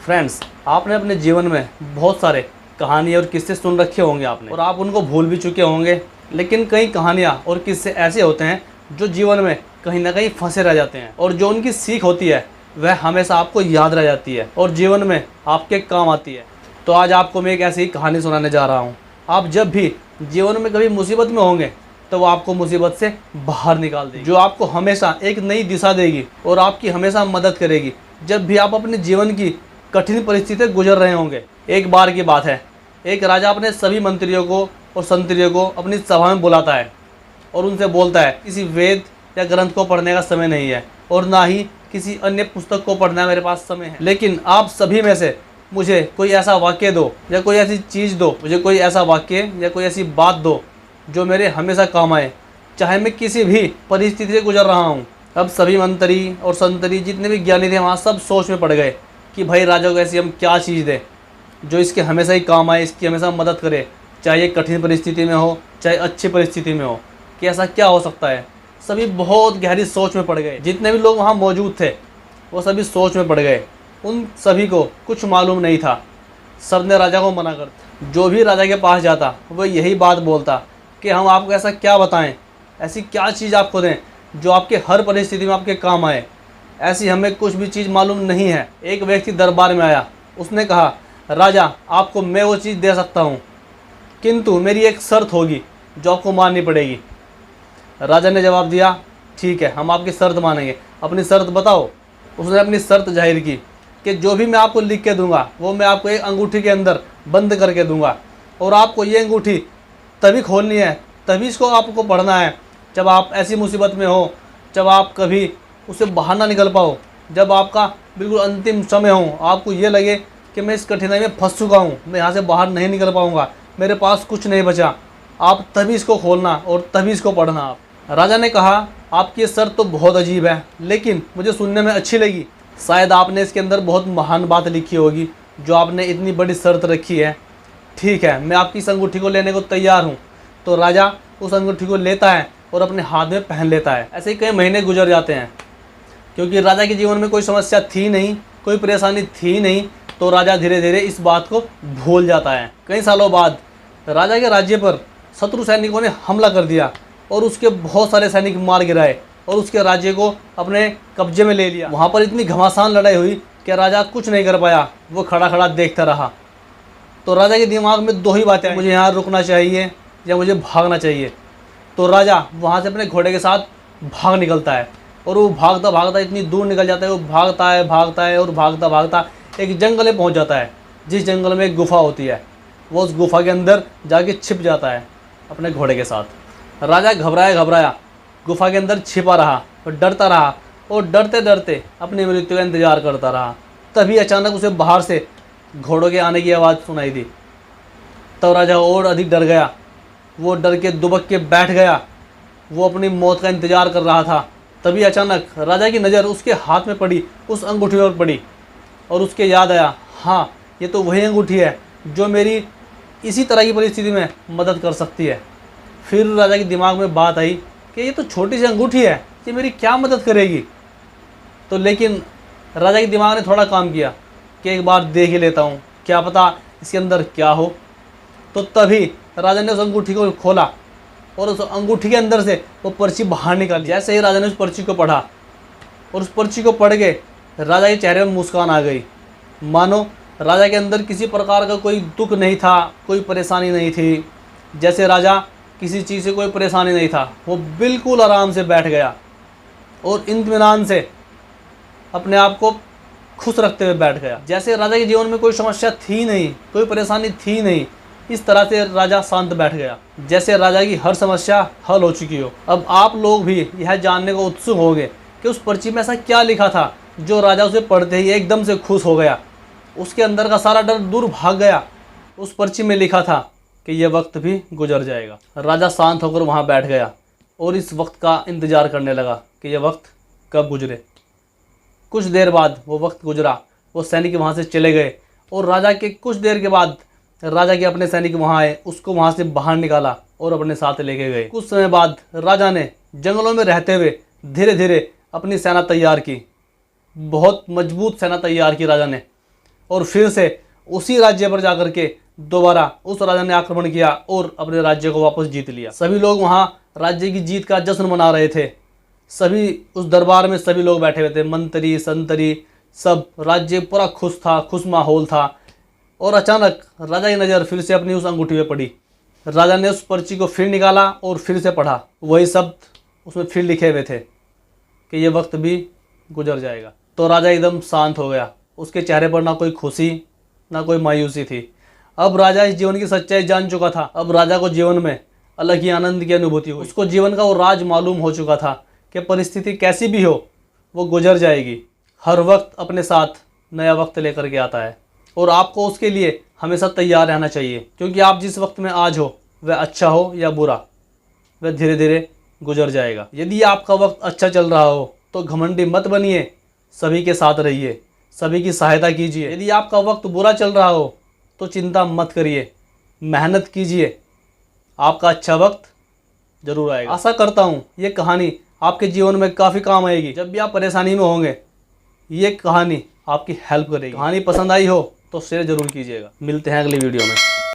Friends, आपने अपने जीवन में बहुत सारे कहानी और किस्से सुन रखे होंगे आपने, और आप उनको भूल भी चुके होंगे। लेकिन कई कहानियाँ और किस्से ऐसे होते हैं जो जीवन में कहीं ना कहीं फंसे रह जाते हैं, और जो उनकी सीख होती है वह हमेशा आपको याद रह जाती है और जीवन में आपके काम आती है। तो आज आपको मैं एक ऐसी ही कहानी सुनाने जा रहा हूँ। आप जब भी जीवन में कभी मुसीबत में होंगे तो वो आपको मुसीबत से बाहर निकाल देगी, जो आपको हमेशा एक नई दिशा देगी और आपकी हमेशा मदद करेगी जब भी आप अपने जीवन की कठिन परिस्थिति गुजर रहे होंगे। एक बार की बात है, एक राजा अपने सभी मंत्रियों को और संतरियों को अपनी सभा में बुलाता है और उनसे बोलता है, किसी वेद या ग्रंथ को पढ़ने का समय नहीं है और ना ही किसी अन्य पुस्तक को पढ़ना मेरे पास समय है, लेकिन आप सभी में से मुझे कोई ऐसा वाक्य दो या कोई ऐसी चीज़ दो, मुझे कोई ऐसा वाक्य या कोई ऐसी बात दो जो मेरे हमेशा काम आए, चाहे मैं किसी भी परिस्थिति से गुजर रहा हूँ। अब सभी मंत्री और संतरी जितने भी ज्ञानी थे वहाँ सब सोच में पड़ गए कि भाई राजा को ऐसी हम क्या चीज़ दें जो इसके हमेशा ही काम आए, इसकी हमेशा मदद करे, चाहे ये कठिन परिस्थिति में हो चाहे अच्छी परिस्थिति में हो, कि ऐसा क्या हो सकता है। सभी बहुत गहरी सोच में पड़ गए। जितने भी लोग वहाँ मौजूद थे वो सभी सोच में पड़ गए। उन सभी को कुछ मालूम नहीं था। सब ने राजा को मना कर, जो भी राजा के पास जाता वो यही बात बोलता कि हम आपको ऐसा क्या बताएं, ऐसी क्या चीज़ आपको दें जो आपके हर परिस्थिति में आपके काम आए, ऐसी हमें कुछ भी चीज़ मालूम नहीं है। एक व्यक्ति दरबार में आया, उसने कहा, राजा आपको मैं वो चीज़ दे सकता हूँ, किंतु मेरी एक शर्त होगी जो आपको माननी पड़ेगी। राजा ने जवाब दिया, ठीक है हम आपकी शर्त मानेंगे, अपनी शर्त बताओ। उसने अपनी शर्त जाहिर की कि जो भी मैं आपको लिख के दूंगा वो मैं आपको एक अंगूठी के अंदर बंद करके दूंगा, और आपको ये अंगूठी तभी खोलनी है, तभी इसको आपको पढ़ना है जब आप ऐसी मुसीबत में हो, जब आप कभी उससे बाहर ना निकल पाओ, जब आपका बिल्कुल अंतिम समय हो, आपको ये लगे कि मैं इस कठिनाई में फंस चुका हूँ, मैं यहाँ से बाहर नहीं निकल पाऊँगा, मेरे पास कुछ नहीं बचा, आप तभी इसको खोलना और तभी इसको पढ़ना। आप राजा ने कहा, आपकी ये शर्त तो बहुत अजीब है लेकिन मुझे सुनने में अच्छी लगी। शायद आपने इसके अंदर बहुत महान बात लिखी होगी जो आपने इतनी बड़ी शर्त रखी है। ठीक है, मैं आपकी इस अंगूठी को लेने को तैयार हूँ। तो राजा उस अंगूठी को लेता है और अपने हाथ में पहन लेता है। ऐसे ही कई महीने गुजर जाते हैं, क्योंकि राजा के जीवन में कोई समस्या थी नहीं, कोई परेशानी थी नहीं, तो राजा धीरे धीरे इस बात को भूल जाता है। कई सालों बाद राजा के राज्य पर शत्रु सैनिकों ने हमला कर दिया और उसके बहुत सारे सैनिक मार गिराए और उसके राज्य को अपने कब्जे में ले लिया। वहाँ पर इतनी घमासान लड़ाई हुई कि राजा कुछ नहीं कर पाया, वो खड़ा खड़ा देखता रहा। तो राजा के दिमाग में दो ही बातें, मुझे यहाँ रुकना चाहिए या मुझे भागना चाहिए। तो राजा वहाँ से अपने घोड़े के साथ भाग निकलता है और वो भागता भागता इतनी दूर निकल जाता है, वो भागता है और भागता भागता एक जंगल में पहुँच जाता है, जिस जंगल में एक गुफा होती है। वो उस गुफा के अंदर जाके छिप जाता है अपने घोड़े के साथ। राजा घबराया गुफा के अंदर छिपा रहा और डरता रहा और डरते डरते अपनी मृत्यु का इंतजार करता रहा। तभी अचानक उसे बाहर से घोड़ों के आने की आवाज़ सुनाई दी। तब राजा और अधिक डर गया, वो डर के दुबक के बैठ गया, वो अपनी मौत का इंतजार कर रहा था। तभी अचानक राजा की नज़र उसके हाथ में पड़ी, उस अंगूठी पर पड़ी, और उसके याद आया, हाँ ये तो वही अंगूठी है जो मेरी इसी तरह की परिस्थिति में मदद कर सकती है। फिर राजा के दिमाग में बात आई कि ये तो छोटी सी अंगूठी है, ये मेरी क्या मदद करेगी। तो लेकिन राजा के दिमाग ने थोड़ा काम किया कि एक बार देख ही लेता हूँ, क्या पता इसके अंदर क्या हो। तो तभी राजा ने उस अंगूठी को खोला और उस अंगूठी के अंदर से वो पर्ची बाहर निकाली। जैसे ही राजा ने उस पर्ची को पढ़ा और उस पर्ची को पढ़ के राजा के चेहरे में मुस्कान आ गई, मानो राजा के अंदर किसी प्रकार का कोई दुख नहीं था, कोई परेशानी नहीं थी। जैसे राजा किसी चीज़ से कोई परेशानी नहीं था, वो बिल्कुल आराम से बैठ गया और इत्मीनान से अपने आप को खुश रखते हुए बैठ गया। जैसे राजा के जीवन में कोई समस्या थी नहीं, कोई परेशानी थी नहीं, इस तरह से राजा शांत बैठ गया, जैसे राजा की हर समस्या हल हो चुकी हो। अब आप लोग भी यह जानने को उत्सुक होंगे कि उस पर्ची में ऐसा क्या लिखा था जो राजा उसे पढ़ते ही एकदम से खुश हो गया, उसके अंदर का सारा डर दूर भाग गया। उस पर्ची में लिखा था कि यह वक्त भी गुजर जाएगा। राजा शांत होकर वहाँ बैठ गया और इस वक्त का इंतज़ार करने लगा कि यह वक्त कब गुजरे। कुछ देर बाद वो वक्त गुजरा, वो सैनिक वहाँ से चले गए और राजा के कुछ देर के बाद राजा के अपने सैनिक वहाँ आए, उसको वहाँ से बाहर निकाला और अपने साथ लेके गए। कुछ समय बाद राजा ने जंगलों में रहते हुए धीरे धीरे अपनी सेना तैयार की, बहुत मजबूत सेना तैयार की राजा ने। और फिर से उसी राज्य पर जाकर के दोबारा उस राजा ने आक्रमण किया और अपने राज्य को वापस जीत लिया। सभी लोग वहाँ राज्य की जीत का जश्न मना रहे थे। सभी उस दरबार में सभी लोग बैठे हुए थे, मंत्री संतरी सब, राज्य पूरा खुश था, खुश माहौल था। और अचानक राजा की नज़र फिर से अपनी उस अंगूठी पे पड़ी। राजा ने उस पर्ची को फिर निकाला और फिर से पढ़ा। वही शब्द उसमें फिर लिखे हुए थे कि ये वक्त भी गुजर जाएगा। तो राजा एकदम शांत हो गया। उसके चेहरे पर ना कोई खुशी ना कोई मायूसी थी। अब राजा इस जीवन की सच्चाई जान चुका था। अब राजा को जीवन में अलग ही आनंद की अनुभूति हुई। उसको जीवन का वो राज मालूम हो चुका था कि परिस्थिति कैसी भी हो वो गुजर जाएगी। हर वक्त अपने साथ नया वक्त लेकर के आता है और आपको उसके लिए हमेशा तैयार रहना चाहिए, क्योंकि आप जिस वक्त में आज हो वह अच्छा हो या बुरा, वह धीरे धीरे गुजर जाएगा। यदि आपका वक्त अच्छा चल रहा हो तो घमंडी मत बनिए, सभी के साथ रहिए, सभी की सहायता कीजिए। यदि आपका वक्त बुरा चल रहा हो तो चिंता मत करिए, मेहनत कीजिए, आपका अच्छा वक्त जरूर आएगा। आशा करता हूँ ये कहानी आपके जीवन में काफ़ी काम आएगी। जब भी आप परेशानी में होंगे ये कहानी आपकी हेल्प करेगी। कहानी पसंद आई हो तो शेयर जरूर कीजिएगा। मिलते हैं अगली वीडियो में।